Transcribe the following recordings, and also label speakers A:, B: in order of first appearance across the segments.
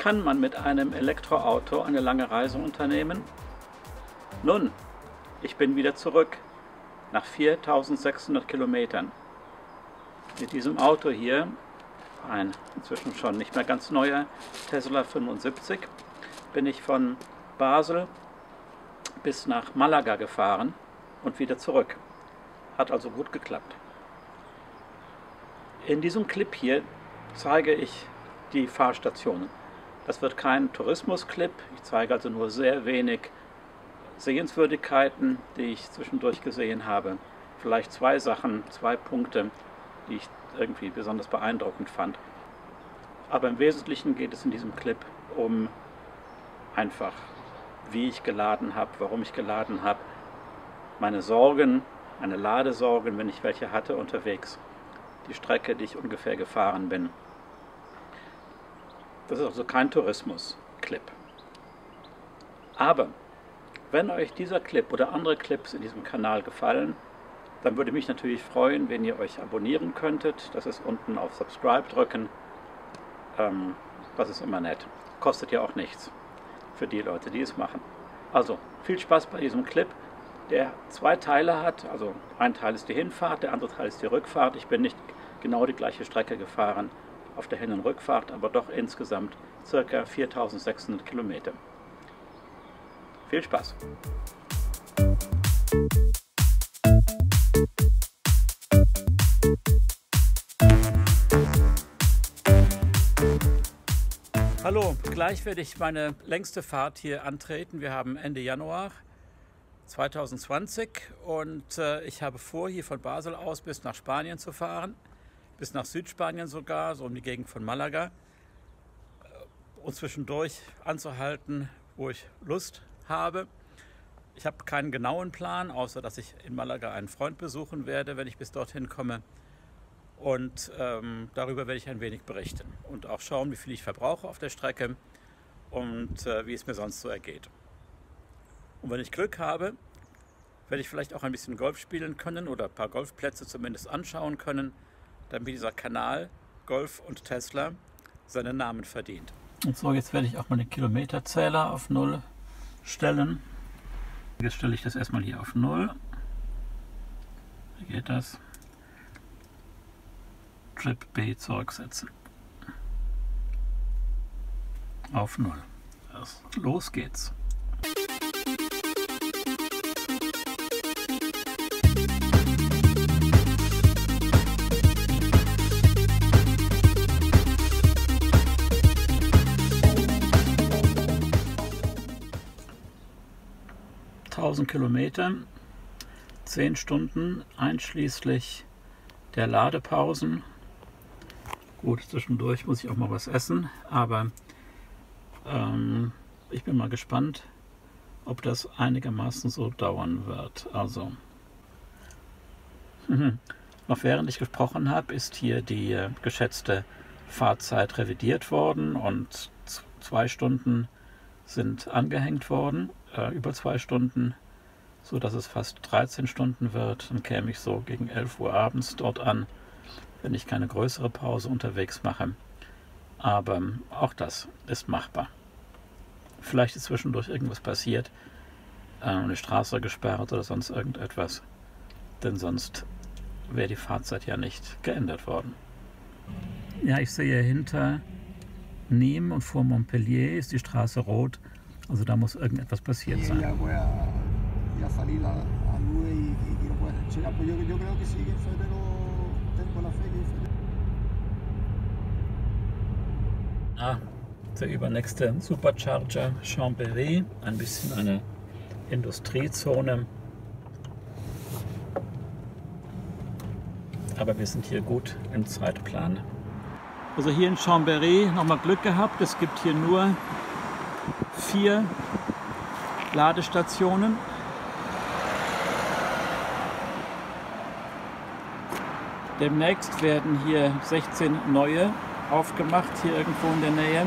A: Kann man mit einem Elektroauto eine lange Reise unternehmen? Nun, ich bin wieder zurück nach 4600 Kilometern. Mit diesem Auto hier, ein inzwischen schon nicht mehr ganz neuer Tesla 75, bin ich von Basel bis nach Malaga gefahren und wieder zurück. Hat also gut geklappt. In diesem Clip hier zeige ich die Fahrstationen. Das wird kein Tourismusclip, ich zeige also nur sehr wenig Sehenswürdigkeiten, die ich zwischendurch gesehen habe. Vielleicht zwei Sachen, zwei Punkte, die ich irgendwie besonders beeindruckend fand. Aber im Wesentlichen geht es in diesem Clip um einfach, wie ich geladen habe, warum ich geladen habe, meine Sorgen, meine Ladesorgen, wenn ich welche hatte, unterwegs, die Strecke, die ich ungefähr gefahren bin. Das ist also kein Tourismus-Clip. Aber wenn euch dieser Clip oder andere Clips in diesem Kanal gefallen, dann würde mich natürlich freuen, wenn ihr euch abonnieren könntet. Das ist unten auf Subscribe drücken. Das ist immer nett. Kostet ja auch nichts für die Leute, die es machen. Also viel Spaß bei diesem Clip, der zwei Teile hat. Also ein Teil ist die Hinfahrt, der andere Teil ist die Rückfahrt. Ich bin nicht genau die gleiche Strecke gefahren auf der Hin- und Rückfahrt, aber doch insgesamt ca. 4600 Kilometer. Viel Spaß! Hallo, gleich werde ich meine längste Fahrt hier antreten. Wir haben Ende Januar 2020 und ich habe vor, hier von Basel aus bis nach Spanien zu fahren, bis nach Südspanien sogar, so um die Gegend von Malaga, und zwischendurch anzuhalten, wo ich Lust habe. Ich habe keinen genauen Plan, außer dass ich in Malaga einen Freund besuchen werde, wenn ich bis dorthin komme. Und darüber werde ich ein wenig berichten und auch schauen, wie viel ich verbrauche auf der Strecke und wie es mir sonst so ergeht. Und wenn ich Glück habe, werde ich vielleicht auch ein bisschen Golf spielen können oder ein paar Golfplätze zumindest anschauen können, damit dieser Kanal Golf und Tesla seinen Namen verdient. Und so, jetzt werde ich auch mal den Kilometerzähler auf 0 stellen. Jetzt stelle ich das erstmal hier auf 0. Wie geht das? Trip B zurücksetzen. Auf 0. Los geht's. Kilometer, 10 Stunden einschließlich der Ladepausen. Gut, zwischendurch muss ich auch mal was essen, aber ich bin mal gespannt, ob das einigermaßen so dauern wird. Also, noch während ich gesprochen habe, ist hier die geschätzte Fahrzeit revidiert worden und 2 Stunden sind angehängt worden, über 2 Stunden, so dass es fast 13 Stunden wird. Dann käme ich so gegen 11 Uhr abends dort an, wenn ich keine größere Pause unterwegs mache. Aber auch das ist machbar. Vielleicht ist zwischendurch irgendwas passiert, eine Straße gesperrt oder sonst irgendetwas, denn sonst wäre die Fahrzeit ja nicht geändert worden. Ja, ich sehe hinter Nîmes und vor Montpellier ist die Straße rot, also da muss irgendetwas passiert sein. Der übernächste Supercharger Chambéry, ein bisschen eine Industriezone. Aber wir sind hier gut im Zeitplan. Also hier in Chambéry nochmal Glück gehabt, es gibt hier nur 4 Ladestationen. Demnächst werden hier 16 neue aufgemacht, hier irgendwo in der Nähe.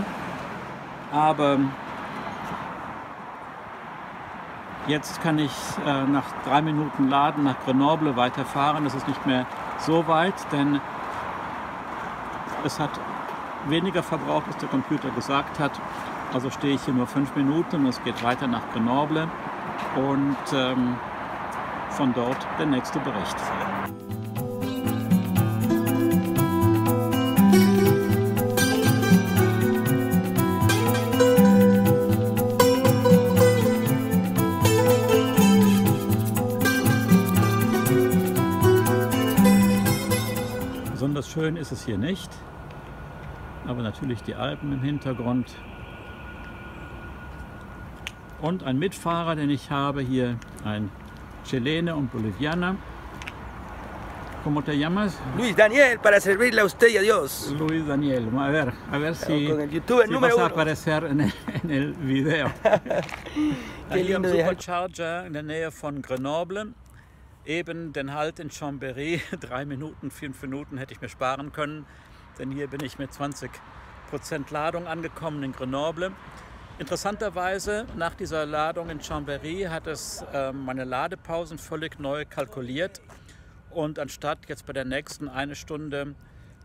A: Aber jetzt kann ich nach 3 Minuten Laden nach Grenoble weiterfahren. Das ist nicht mehr so weit, denn es hat weniger verbraucht, als der Computer gesagt hat. Also stehe ich hier nur 5 Minuten und es geht weiter nach Grenoble und von dort der nächste Bericht. Besonders schön ist es hier nicht, aber natürlich die Alpen im Hintergrund. Und ein Mitfahrer, den ich habe hier, ein Chilene und Bolivianer. ¿Cómo te llamas?
B: Luis Daniel, para servirle a usted y a Dios.
A: Luis Daniel. A ver si,
B: Con el youtuber
A: si
B: número
A: vas a
B: uno.
A: aparecer en el video.
B: Qué
A: Hier am
B: lindo de-
A: Supercharger in der Nähe von Grenoble. Eben den Halt in Chambéry. 3 Minuten, 5 Minuten hätte ich mir sparen können. Denn hier bin ich mit 20% Ladung angekommen in Grenoble. Interessanterweise, nach dieser Ladung in Chambéry hat es meine Ladepausen völlig neu kalkuliert. Und anstatt jetzt bei der nächsten 1 Stunde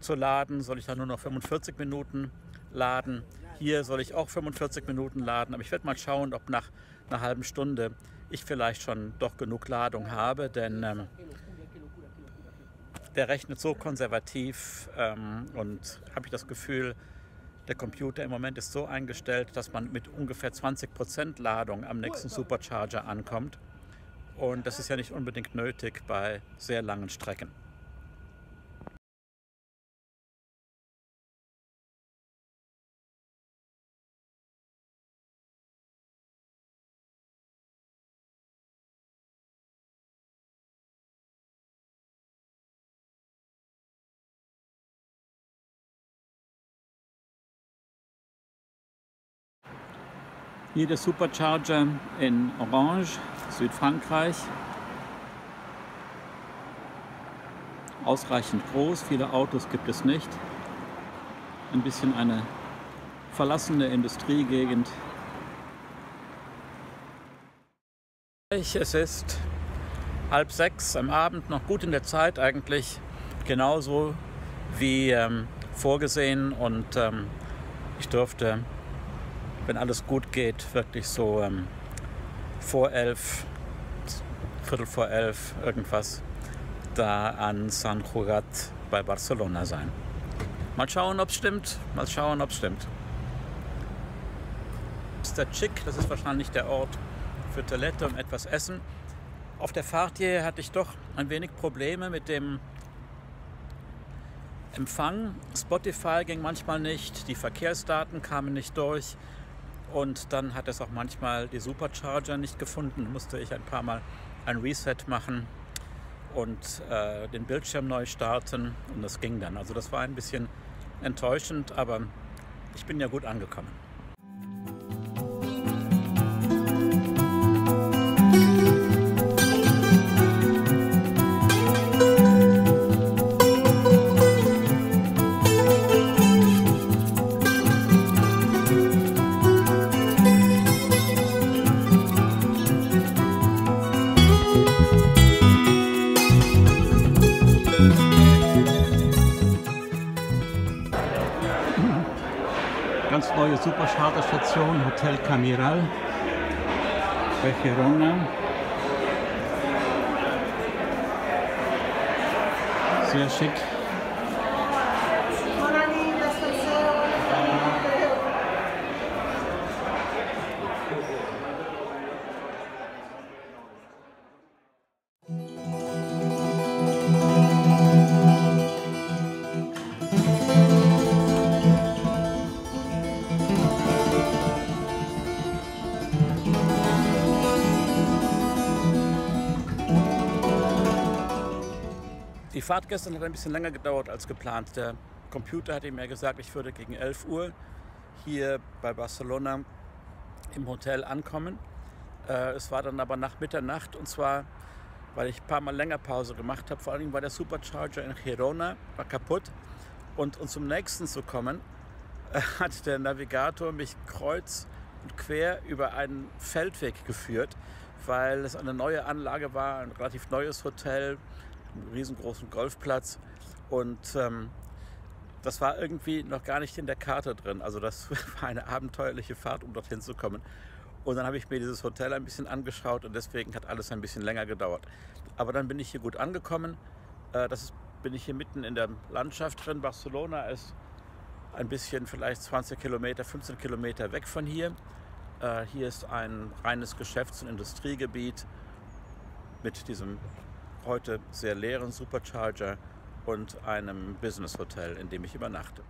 A: zu laden, soll ich dann nur noch 45 Minuten laden. Hier soll ich auch 45 Minuten laden. Aber ich werde mal schauen, ob nach einer halben Stunde ich vielleicht schon doch genug Ladung habe. Denn der rechnet so konservativ und habe ich das Gefühl, der Computer im Moment ist so eingestellt, dass man mit ungefähr 20% Ladung am nächsten Supercharger ankommt. Und das ist ja nicht unbedingt nötig bei sehr langen Strecken. Hier der Supercharger in Orange, Südfrankreich. Ausreichend groß, viele Autos gibt es nicht. Ein bisschen eine verlassene Industriegegend. Es ist 5:30 am Abend, noch gut in der Zeit eigentlich, genauso wie vorgesehen. Und ich durfte, wenn alles gut geht, wirklich so vor 11, Viertel vor 11 irgendwas da an Sant Cugat bei Barcelona sein. Mal schauen, ob es stimmt. Mal schauen, ob es stimmt. Das ist der Chic, das ist wahrscheinlich der Ort für Toilette und etwas Essen. Auf der Fahrt hier hatte ich doch ein wenig Probleme mit dem Empfang. Spotify ging manchmal nicht, die Verkehrsdaten kamen nicht durch. Und dann hat es auch manchmal die Supercharger nicht gefunden. Musste ich ein paar Mal ein Reset machen und den Bildschirm neu starten. Und das ging dann. Also das war ein bisschen enttäuschend, aber ich bin ja gut angekommen. Ganz neue Superchargerstation, Hotel Camiral bei Girona. Sehr schick. Die Fahrt gestern hat ein bisschen länger gedauert als geplant. Der Computer hatte mir gesagt, ich würde gegen 11 Uhr hier bei Barcelona im Hotel ankommen. Es war dann aber nach Mitternacht, und zwar, weil ich ein paar Mal länger Pause gemacht habe. Vor allem war der Supercharger in Girona war kaputt. Und um zum nächsten zu kommen, hat der Navigator mich kreuz und quer über einen Feldweg geführt, weil es eine neue Anlage war, ein relativ neues Hotel, einen riesengroßen Golfplatz. Und das war irgendwie noch gar nicht in der Karte drin. Also das war eine abenteuerliche Fahrt, um dorthin zu kommen. Und dann habe ich mir dieses Hotel ein bisschen angeschaut und deswegen hat alles ein bisschen länger gedauert. Aber dann bin ich hier gut angekommen. Bin ich hier mitten in der Landschaft drin. Barcelona ist ein bisschen, vielleicht 20 Kilometer, 15 Kilometer weg von hier. Hier ist ein reines Geschäfts- und Industriegebiet mit diesem heute sehr leeren Supercharger und einem Business Hotel, in dem ich übernachte.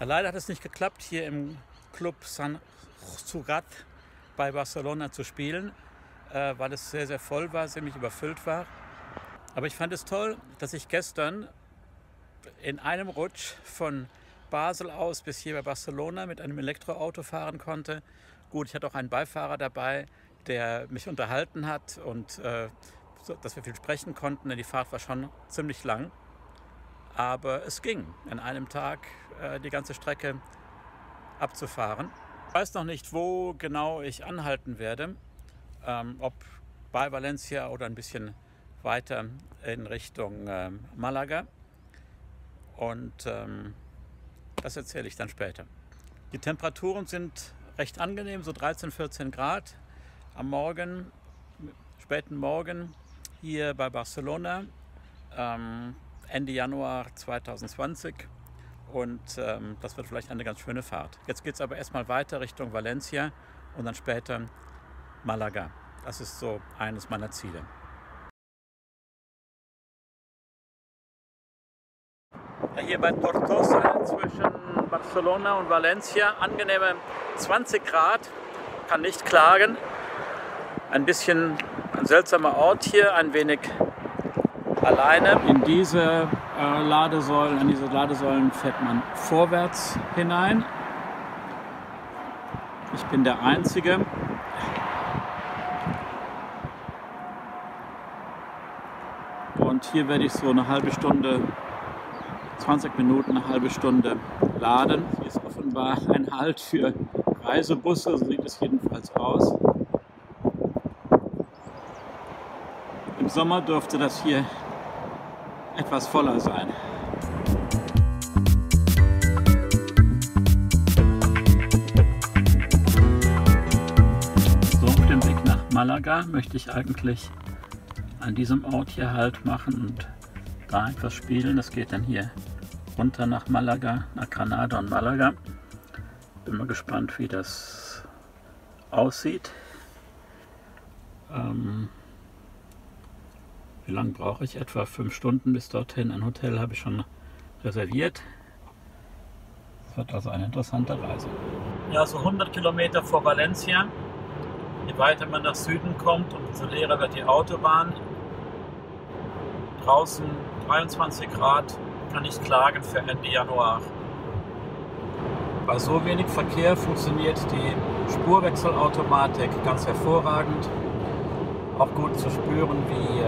A: Leider hat es nicht geklappt, hier im Club Sant Cugat bei Barcelona zu spielen, weil es sehr, sehr voll war, ziemlich überfüllt war. Aber ich fand es toll, dass ich gestern in einem Rutsch von Basel aus bis hier bei Barcelona mit einem Elektroauto fahren konnte. Gut, ich hatte auch einen Beifahrer dabei, der mich unterhalten hat und dass wir viel sprechen konnten, denn die Fahrt war schon ziemlich lang. Aber es ging, an einem Tag die ganze Strecke abzufahren. Ich weiß noch nicht, wo genau ich anhalten werde, ob bei Valencia oder ein bisschen weiter in Richtung Malaga. Und das erzähle ich dann später. Die Temperaturen sind recht angenehm, so 13, 14 Grad am Morgen, späten Morgen hier bei Barcelona. Ende Januar 2020 und das wird vielleicht eine ganz schöne Fahrt. Jetzt geht es aber erstmal weiter Richtung Valencia und dann später Malaga. Das ist so eines meiner Ziele. Ja, hier bei Tortosa zwischen Barcelona und Valencia angenehme 20 Grad, kann nicht klagen. Ein bisschen ein seltsamer Ort hier, ein wenig alleine. In diese Ladesäulen, an diese Ladesäulen fährt man vorwärts hinein. Ich bin der Einzige. Und hier werde ich so eine halbe Stunde, 20 Minuten, eine halbe Stunde laden. Hier ist offenbar ein Halt für Reisebusse, so sieht es jedenfalls aus. Im Sommer dürfte das hier etwas voller sein. So, auf dem Weg nach Malaga möchte ich eigentlich an diesem Ort hier Halt machen und da etwas spielen. Das geht dann hier runter nach Malaga, nach Granada und Malaga. Bin mal gespannt, wie das aussieht. Wie lange brauche ich? Etwa 5 Stunden bis dorthin. Ein Hotel habe ich schon reserviert. Das wird also eine interessante Reise. Ja, so 100 Kilometer vor Valencia. Je weiter man nach Süden kommt, umso leerer wird die Autobahn. Draußen 23 Grad, kann nicht klagen für Ende Januar. Bei so wenig Verkehr funktioniert die Spurwechselautomatik ganz hervorragend. Auch gut zu spüren, wie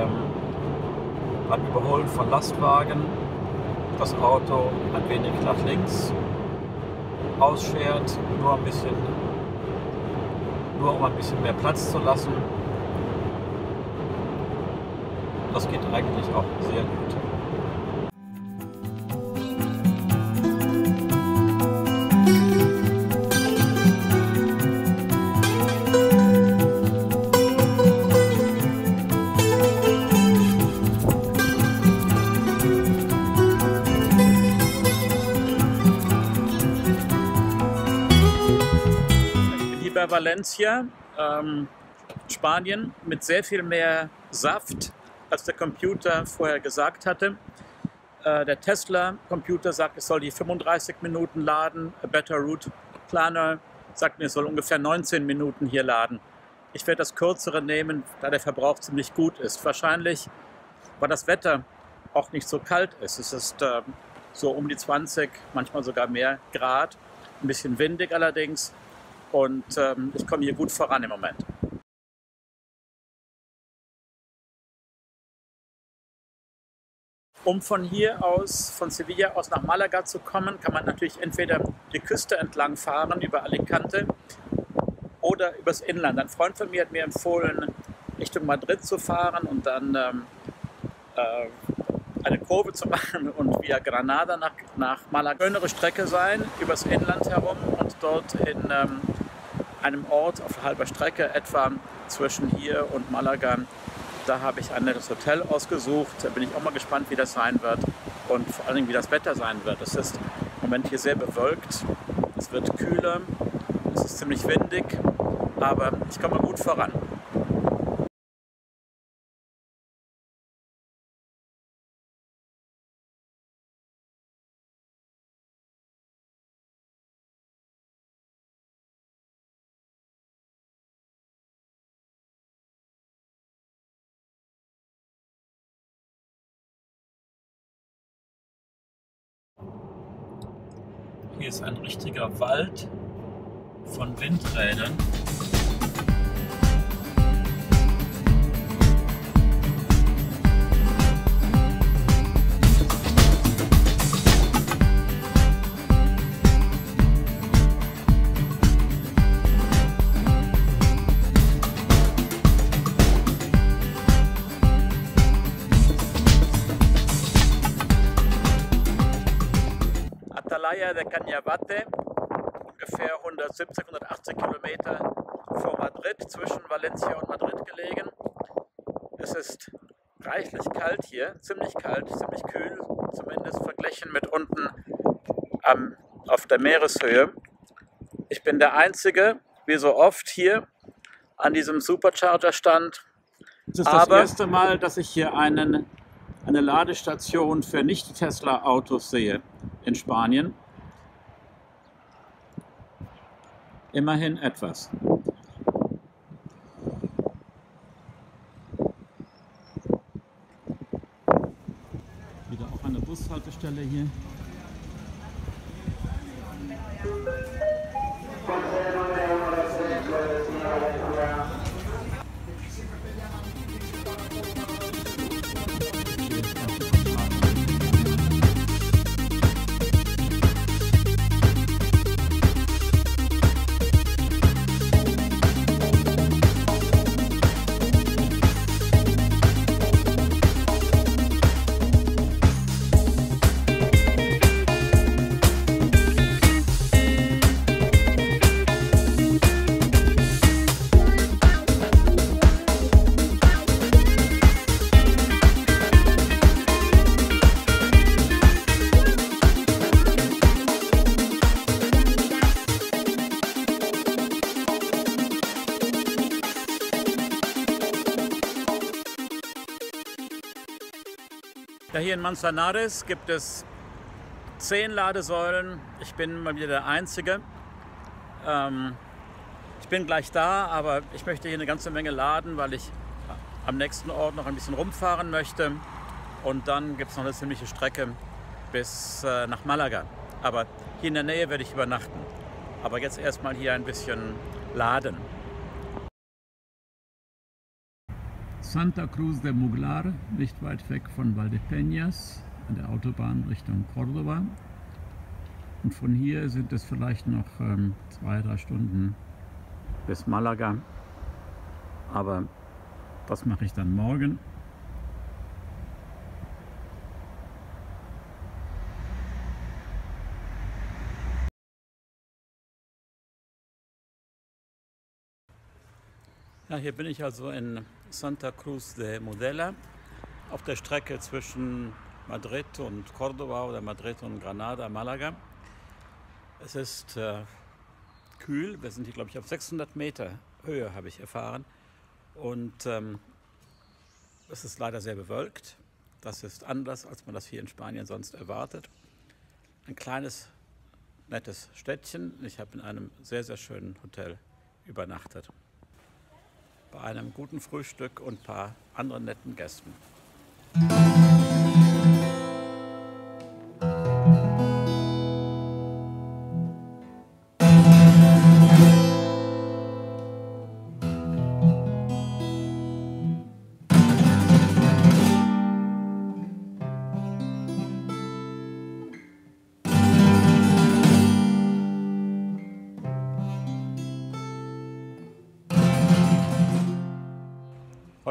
A: beim Überholen von Lastwagen das Auto ein wenig nach links ausschert, nur um ein bisschen mehr Platz zu lassen. Das geht eigentlich auch sehr gut. Bei Valencia, Spanien, mit sehr viel mehr Saft, als der Computer vorher gesagt hatte. Der Tesla-Computer sagt, es soll die 35 Minuten laden. A Better Route Planner sagt mir, es soll ungefähr 19 Minuten hier laden. Ich werde das Kürzere nehmen, da der Verbrauch ziemlich gut ist. Wahrscheinlich war das Wetter auch nicht so kalt ist. Es ist so um die 20, manchmal sogar mehr Grad, ein bisschen windig allerdings und ich komme hier gut voran im Moment. Um von hier aus, von Sevilla aus nach Malaga zu kommen, kann man natürlich entweder die Küste entlang fahren über Alicante oder übers Inland. Ein Freund von mir hat mir empfohlen, Richtung Madrid zu fahren und dann eine Kurve zu machen und via Granada nach Malaga. Schönere Strecke sein, übers Inland herum und dort in einem Ort auf halber Strecke, etwa zwischen hier und Malaga. Da habe ich ein nettes Hotel ausgesucht. Da bin ich auch mal gespannt, wie das sein wird und vor allen Dingen, wie das Wetter sein wird. Es ist im Moment hier sehr bewölkt, es wird kühler, es ist ziemlich windig, aber ich komme gut voran. Hier ist ein richtiger Wald von Windrädern. Atalaya de Cañabate, ungefähr 170, 180 Kilometer vor Madrid, zwischen Valencia und Madrid gelegen. Es ist reichlich kalt hier, ziemlich kalt, ziemlich kühl, zumindest verglichen mit unten auf der Meereshöhe. Ich bin der Einzige, wie so oft, hier an diesem Supercharger-Stand. Es ist das erste Mal, dass ich hier eine Ladestation für Nicht-Tesla-Autos sehe in Spanien. Immerhin etwas. Wieder auch eine Bushaltestelle hier. Ja, hier in Manzanares gibt es 10 Ladesäulen. Ich bin mal wieder der Einzige. Ich bin gleich da, aber ich möchte hier eine ganze Menge laden, weil ich am nächsten Ort noch ein bisschen rumfahren möchte. Und dann gibt es noch eine ziemliche Strecke bis nach Malaga. Aber hier in der Nähe werde ich übernachten. Aber jetzt erstmal hier ein bisschen laden. Santa Cruz de Muglar, nicht weit weg von Valdepeñas, an der Autobahn Richtung Córdoba. Und von hier sind es vielleicht noch 2-3 Stunden bis Malaga. Aber das mache ich dann morgen. Ja, hier bin ich also in Santa Cruz de Mudela auf der Strecke zwischen Madrid und Córdoba oder Madrid und Granada, Malaga. Es ist kühl, wir sind hier glaube ich auf 600 Meter Höhe, habe ich erfahren. Und es ist leider sehr bewölkt. Das ist anders, als man das hier in Spanien sonst erwartet. Ein kleines, nettes Städtchen. Ich habe in einem sehr, sehr schönen Hotel übernachtet. Bei einem guten Frühstück und ein paar anderen netten Gästen.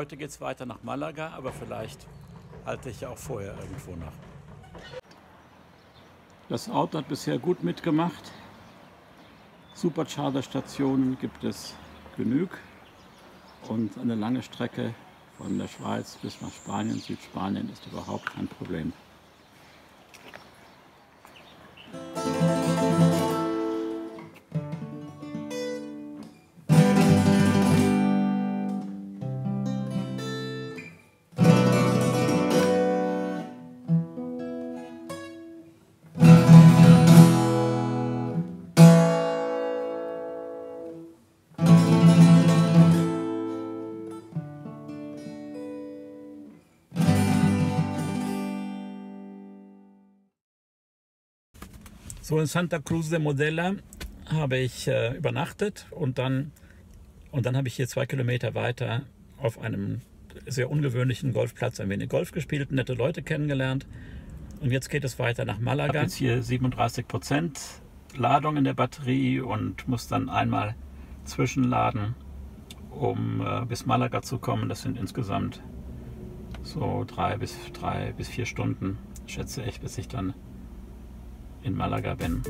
A: Heute geht es weiter nach Malaga, aber vielleicht halte ich ja auch vorher irgendwo nach. Das Auto hat bisher gut mitgemacht. Supercharger-Stationen gibt es genug und eine lange Strecke von der Schweiz bis nach Spanien, Südspanien, ist überhaupt kein Problem. So, in Santa Cruz de Modella habe ich übernachtet und dann habe ich hier 2 Kilometer weiter auf einem sehr ungewöhnlichen Golfplatz ein wenig Golf gespielt, nette Leute kennengelernt. Und jetzt geht es weiter nach Malaga. Ich habe jetzt hier 37% Ladung in der Batterie und muss dann einmal zwischenladen, um bis Malaga zu kommen. Das sind insgesamt so 3 bis 4 Stunden, schätze ich, bis ich dann in Malaga bin.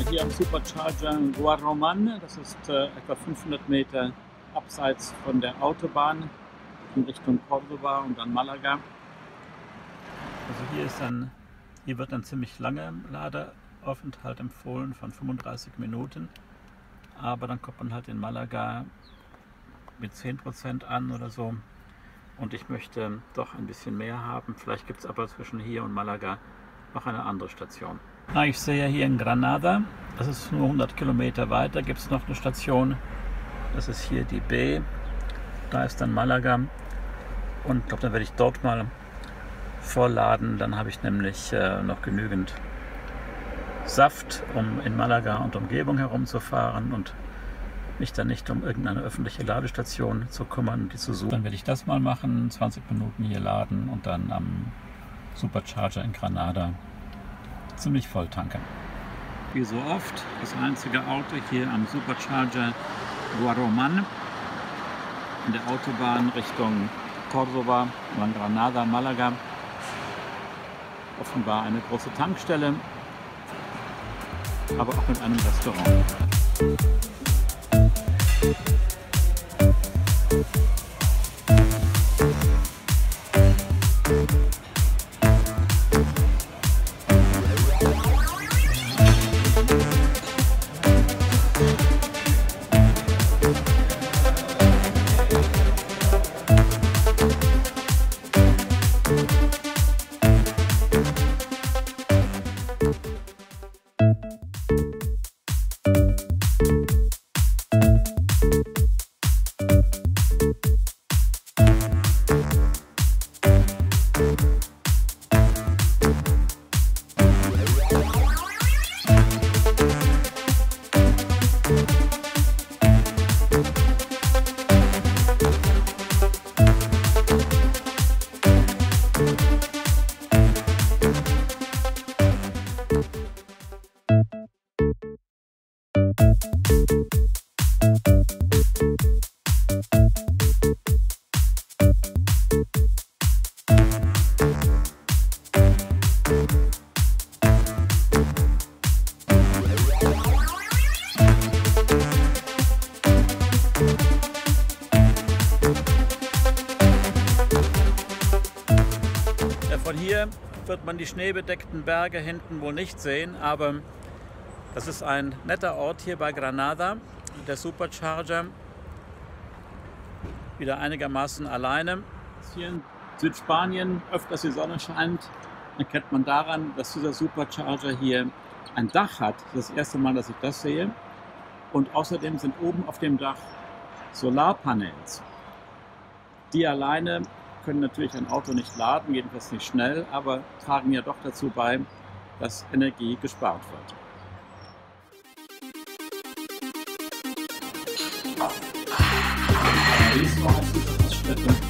A: Hier am Supercharger Guarromán, das ist etwa 500 Meter abseits von der Autobahn in Richtung Córdoba und dann Malaga. Also hier wird ein ziemlich langer Ladeaufenthalt empfohlen von 35 Minuten, aber dann kommt man halt in Malaga mit 10% an oder so und ich möchte doch ein bisschen mehr haben. Vielleicht gibt es aber zwischen hier und Malaga noch eine andere Station. Ich sehe hier in Granada, das ist nur 100 Kilometer weiter, gibt es noch eine Station, das ist hier die B. Da ist dann Malaga und ich glaube, dann werde ich dort mal vollladen. Dann habe ich nämlich noch genügend Saft, um in Malaga und Umgebung herumzufahren und mich dann nicht um irgendeine öffentliche Ladestation zu kümmern, die zu suchen. Dann werde ich das mal machen, 20 Minuten hier laden und dann am Supercharger in Granada ziemlich voll tanken. Wie so oft, das einzige Auto hier am Supercharger Guarromán in der Autobahn Richtung Córdoba, dann Granada, Malaga. Offenbar eine große Tankstelle, aber auch mit einem Restaurant. Von hier wird man die schneebedeckten Berge hinten wohl nicht sehen, aber das ist ein netter Ort hier bei Granada, der Supercharger, wieder einigermaßen alleine. Hier in Südspanien öfters die Sonne scheint, erkennt man daran, dass dieser Supercharger hier ein Dach hat. Das ist das erste Mal, dass ich das sehe. Und außerdem sind oben auf dem Dach Solarpanels. Die alleine können natürlich ein Auto nicht laden, jedenfalls nicht schnell, aber tragen ja doch dazu bei, dass Energie gespart wird. Lebensweisen, das ist Städte.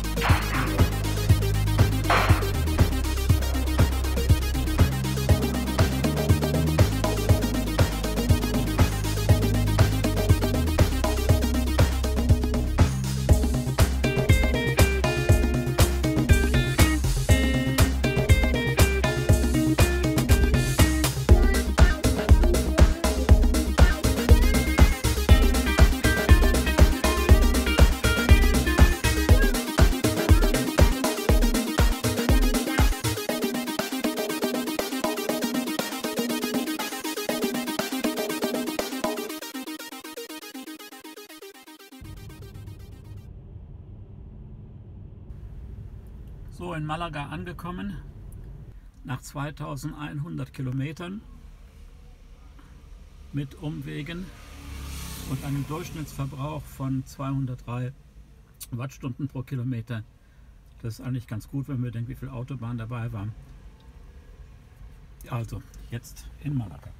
A: So, in Malaga angekommen, nach 2100 Kilometern mit Umwegen und einem Durchschnittsverbrauch von 203 Wattstunden pro Kilometer. Das ist eigentlich ganz gut, wenn wir denken, wie viel Autobahn dabei war. Also, jetzt in Malaga.